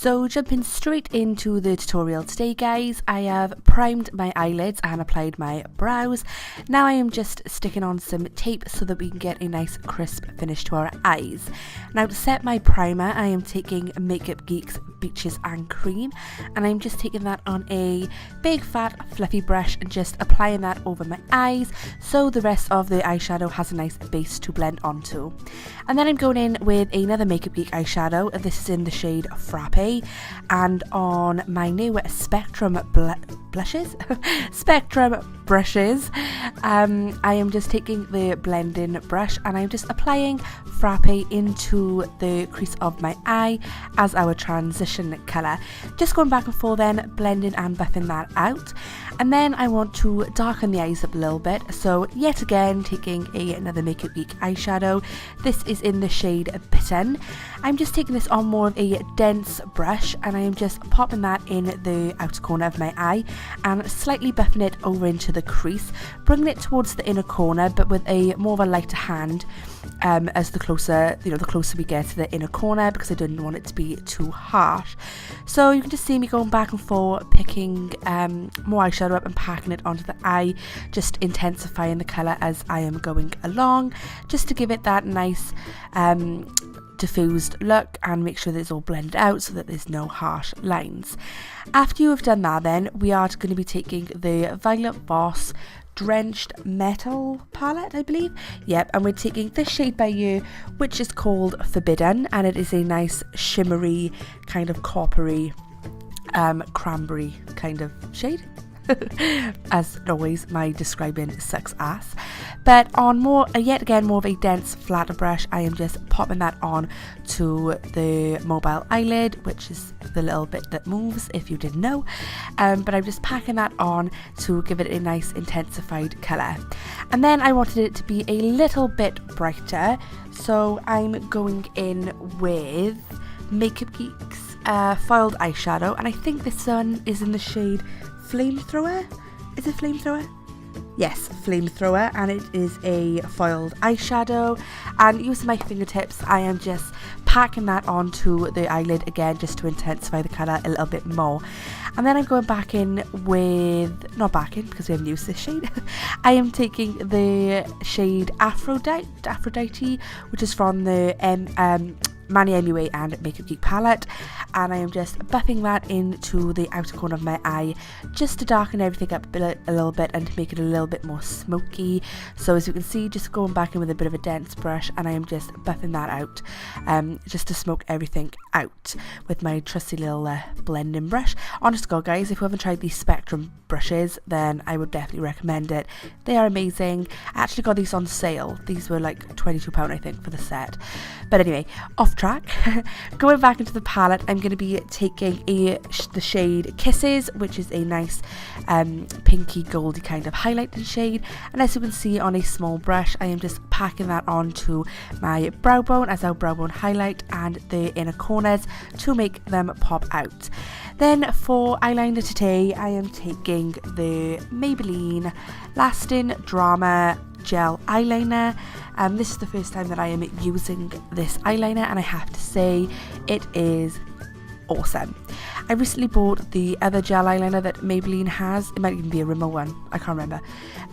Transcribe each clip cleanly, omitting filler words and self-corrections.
So jumping straight into the tutorial today, guys, I have primed my eyelids and applied my brows. Now I am just sticking on some tape so that we can get a nice crisp finish to our eyes. Now to set my primer, I am taking MakeupGeek's Beaches and Cream, and I'm just taking that on a big fat fluffy brush and just applying that over my eyes so the rest of the eyeshadow has a nice base to blend onto. And then I'm going in with another MakeupGeek eyeshadow. This is in the shade FRAPPE, and on my new Spectrum brushes, I am just taking the blending brush and I'm just applying FRAPPE into the crease of my eye as our transition colour. Just going back and forth then, blending and buffing that out. And then I want to darken the eyes up a little bit, so yet again taking another MakeupGeek eyeshadow. This is in the shade BITTEN. I'm just taking this on more of a dense brush and I am just popping that in the outer corner of my eye and slightly buffing it over into the crease, bringing it towards the inner corner but with a more of a lighter hand as the closer we get to the inner corner, because I didn't want it to be too harsh. So you can just see me going back and forth, picking more eyeshadow up and packing it onto the eye, just intensifying the colour as I am going along, just to give it that nice diffused look and make sure that it's all blended out so that there's no harsh lines. After you have done that, then we are going to be taking the Violet Voss Drenched Metal palette, I believe. Yep, and we're taking this shade by you, which is called Forbidden, and it is a nice shimmery kind of coppery cranberry kind of shade. As always, my describing sucks ass. But on yet again more of a dense flatter brush, I am just popping that on to the mobile eyelid, which is the little bit that moves, if you didn't know. But I'm just packing that on to give it a nice intensified colour. And then I wanted it to be a little bit brighter, so I'm going in with MakeupGeek's foiled eyeshadow, and I think this one is in the shade Flamethrower. Is it Flamethrower? Yes, Flamethrower, and it is a foiled eyeshadow, and using my fingertips I am just packing that onto the eyelid again just to intensify the colour a little bit more. And then I'm going back in with, not back in because we haven't used this shade, I am taking the shade Aphrodite, which is from the MUA and MakeupGeek palette, and I am just buffing that into the outer corner of my eye just to darken everything up a little bit and to make it a little bit more smoky. So as you can see, just going back in with a bit of a dense brush, and I am just buffing that out just to smoke everything out with my trusty little blending brush. Honest to God, guys, if you haven't tried these Spectrum brushes, then I would definitely recommend it. They are amazing. I actually got these on sale. These were like £22 I think for the set. But anyway, off track. Going back into the palette, I'm going to be taking the shade Kisses, which is a nice pinky goldy kind of highlighting shade, and as you can see on a small brush, I am just packing that onto my brow bone as our brow bone highlight and the inner corners to make them pop out. Then for eyeliner today, I am taking the Maybelline Lasting Drama Gel Eyeliner. This is the first time that I am using this eyeliner, and I have to say it is awesome. I recently bought the other gel eyeliner that Maybelline has. It might even be a Rimmel one, I can't remember,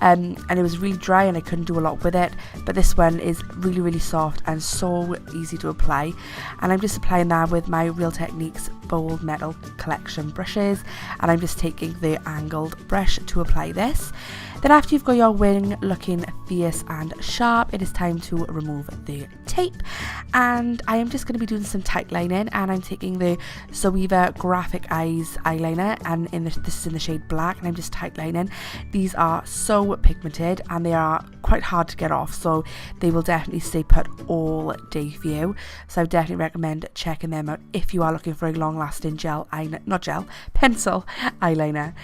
and it was really dry and I couldn't do a lot with it, but this one is really soft and so easy to apply. And I'm just applying that with my Real Techniques Bold Metal Collection brushes, and I'm just taking the angled brush to apply this. Then after you've got your wing looking fierce and sharp, it is time to remove the tape, and I am just going to be doing some tight lining, and I'm taking the Zoeva Graphic Eyes eyeliner, and this is in the shade Black, and I'm just tight lining. These are so pigmented and they are quite hard to get off, so they will definitely stay put all day for you, so I would definitely recommend checking them out if you are looking for a long lasting pencil eyeliner.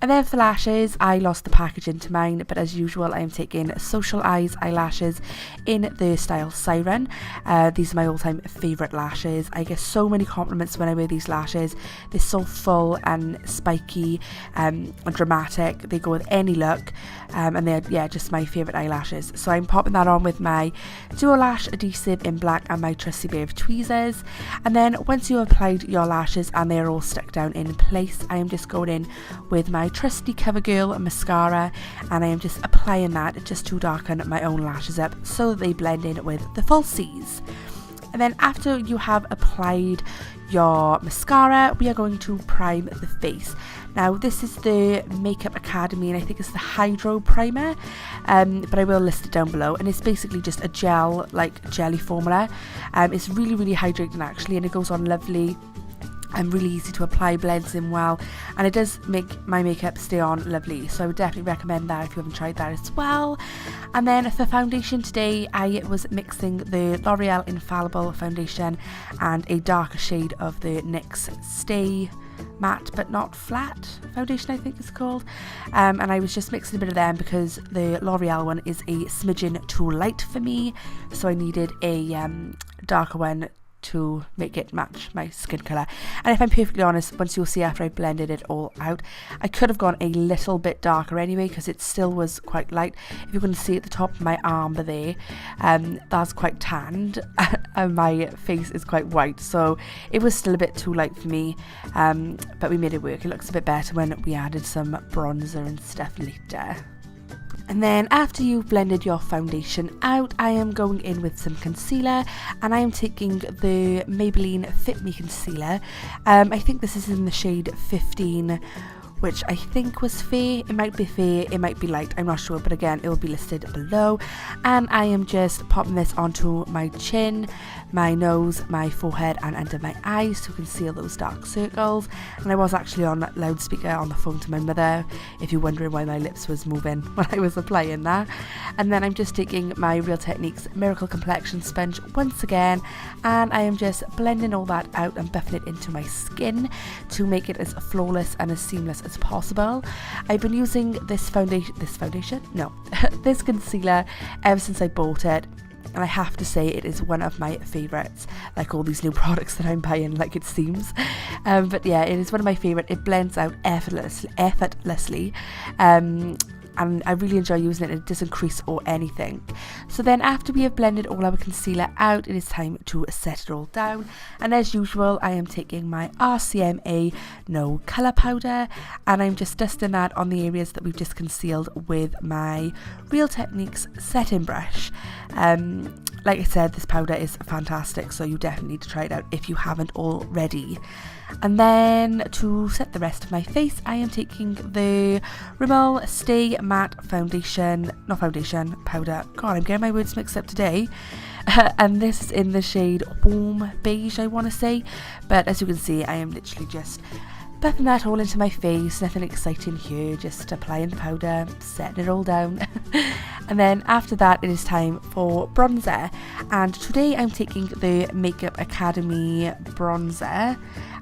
And then for lashes, I lost the packaging to mine, but as usual I am taking SocialEyes eyelashes in the style Siren. These are my all-time favourite lashes. I get so many compliments when I wear these lashes. They're so full and spiky and dramatic. They go with any look, and they're just my favourite eyelashes. So I'm popping that on with my Duo Lash adhesive in black and my trusty pair of tweezers. And then once you have applied your lashes and they're all stuck down in place, I am just going in with my trusty Covergirl mascara, and I am just applying that just to darken my own lashes up so that they blend in with the falsies. And then after you have applied your mascara, we are going to prime the face. Now this is the Makeup Academy, and I think it's the Hydro Primer, but I will list it down below. And it's basically just a gel, like jelly formula. It's really hydrating actually, and it goes on lovely and really easy to apply, blends in well, and it does make my makeup stay on lovely. So I would definitely recommend that if you haven't tried that as well. And then for foundation today, I was mixing the L'Oreal Infallible foundation and a darker shade of the NYX Stay Matte But Not Flat foundation, I think it's called, and I was just mixing a bit of them because the L'Oreal one is a smidgen too light for me, so I needed a darker one to make it match my skin colour. And if I'm perfectly honest, once you'll see after I blended it all out, I could have gone a little bit darker anyway because it still was quite light. If you're going to see at the top of my arm there, that's quite tanned and my face is quite white, so it was still a bit too light for me, but we made it work. It looks a bit better when we added some bronzer and stuff later. And then after you've blended your foundation out, I am going in with some concealer, and I am taking the Maybelline FIT Me Concealer. I think this is in the shade 15, which I think was fair. It might be fair, it might be light, I'm not sure, but again, it will be listed below. And I am just popping this onto my chin, my nose, my forehead, and under my eyes to conceal those dark circles. And I was actually on loudspeaker on the phone to my mother, if you're wondering why my lips was moving when I was applying that. And then I'm just taking my Real Techniques Miracle Complexion Sponge once again, and I am just blending all that out and buffing it into my skin to make it as flawless and as seamless as possible. I've been using this concealer ever since I bought it, and I have to say it is one of my favourites, like all these new products that I'm buying, like it seems. But yeah, it is one of my favourite. It blends out effortlessly. And I really enjoy using it. It doesn't crease or anything. So then after we have blended all our concealer out, it is time to set it all down. And as usual, I am taking my RCMA No Colour Powder, and I'm just dusting that on the areas that we've just concealed with my Real Techniques setting brush. Like I said, this powder is fantastic, so you definitely need to try it out if you haven't already. And then to set the rest of my face, I am taking the Rimmel Stay Matte powder. God, I'm getting my words mixed up today. And this is in the shade Warm Beige, I want to say. But as you can see, I am literally just buffing that all into my face. Nothing exciting here, just applying the powder, setting it all down. And then after that, it is time for bronzer. And today I'm taking the Makeup Academy bronzer,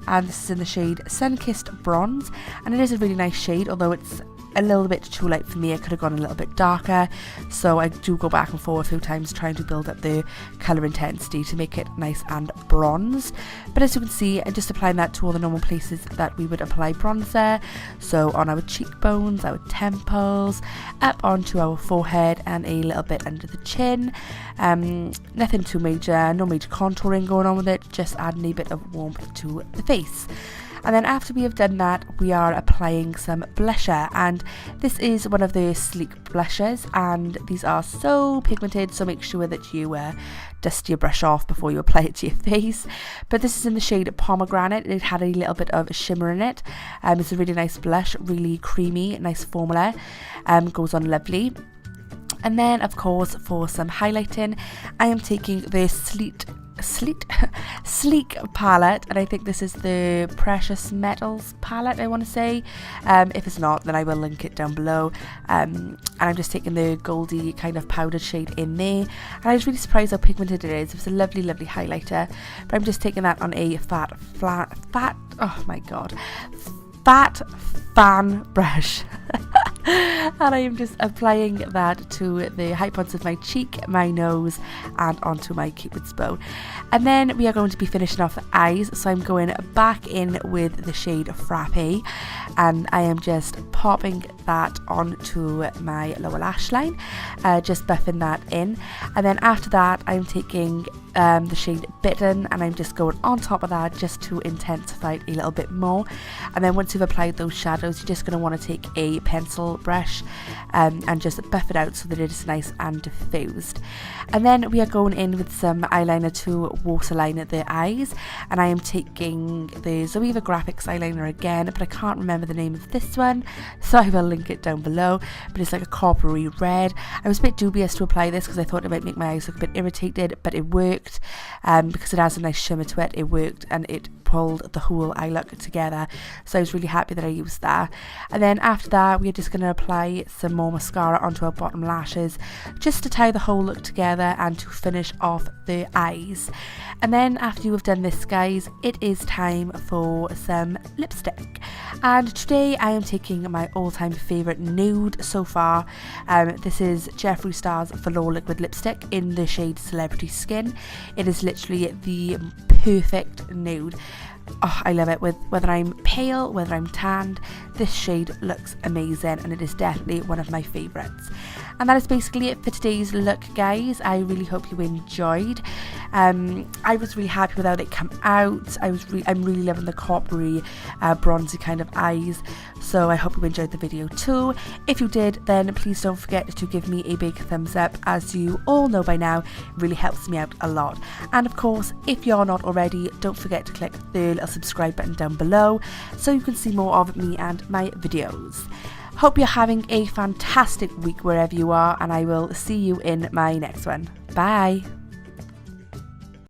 and this is in the shade Sun-Kissed Bronze, and it is a really nice shade, although it's a little bit too light for me. I could have gone a little bit darker, so I do go back and forth a few times trying to build up the colour intensity to make it nice and bronze. But as you can see, I'm just applying that to all the normal places that we would apply bronzer, so on our cheekbones, our temples, up onto our forehead, and a little bit under the chin. Nothing too major, no major contouring going on with it, just adding a bit of warmth to the face. And then after we have done that, we are applying some blusher, and this is one of the sleek blushers, and these are so pigmented, so make sure that you dust your brush off before you apply it to your face. But this is in the shade Pomegranate. It had a little bit of shimmer in it. It's a really nice blush, really creamy, nice formula, goes on lovely. And then of course for some highlighting, I am taking the Sleek palette, and I think this is the Precious Metals palette, I want to say. If it's not, then I will link it down below. And I'm just taking the goldy kind of powdered shade in there, and I was really surprised how pigmented it is. It's a lovely highlighter, but I'm just taking that on a fat fan brush. And I am just applying that to the high points of my cheek, my nose, and onto my cupid's bow. And then we are going to be finishing off the eyes, so I'm going back in with the shade Frappe, and I am just popping that onto my lower lash line, just buffing that in. And then after that I'm taking the shade Bitten, and I'm just going on top of that just to intensify it a little bit more. And then once you've applied those shadows, you're just going to want to take a pencil brush and just buff it out so that it is nice and diffused. And then we are going in with some eyeliner to waterline the eyes, and I am taking the Zoeva Graphix eyeliner again, but I can't remember the name of this one, so I will link it down below. But it's like a coppery red. I was a bit dubious to apply this because I thought it might make my eyes look a bit irritated, but it worked. Because it has a nice shimmer to it, it worked, and it pulled the whole eye look together, so I was really happy that I used that. And then after that we're just going to apply some more mascara onto our bottom lashes just to tie the whole look together and to finish off the eyes. And then after you have done this, guys, it is time for some lipstick. And today I am taking my all-time favourite nude so far. This is Jeffree Star's Velour liquid lipstick in the shade Celebrity Skin. It is literally the perfect nude. Oh, I love it. Whether I'm pale, whether I'm tanned, this shade looks amazing, and it is definitely one of my favourites. And that is basically it for today's look, guys. I really hope you enjoyed. I was really happy with how it came out. I'm really loving the coppery, bronzy kind of eyes. So I hope you enjoyed the video too. If you did, then please don't forget to give me a big thumbs up. As you all know by now, it really helps me out a lot. And of course, if you're not already, don't forget to click the little subscribe button down below so you can see more of me and my videos. Hope you're having a fantastic week wherever you are, and I will see you in my next one. Bye!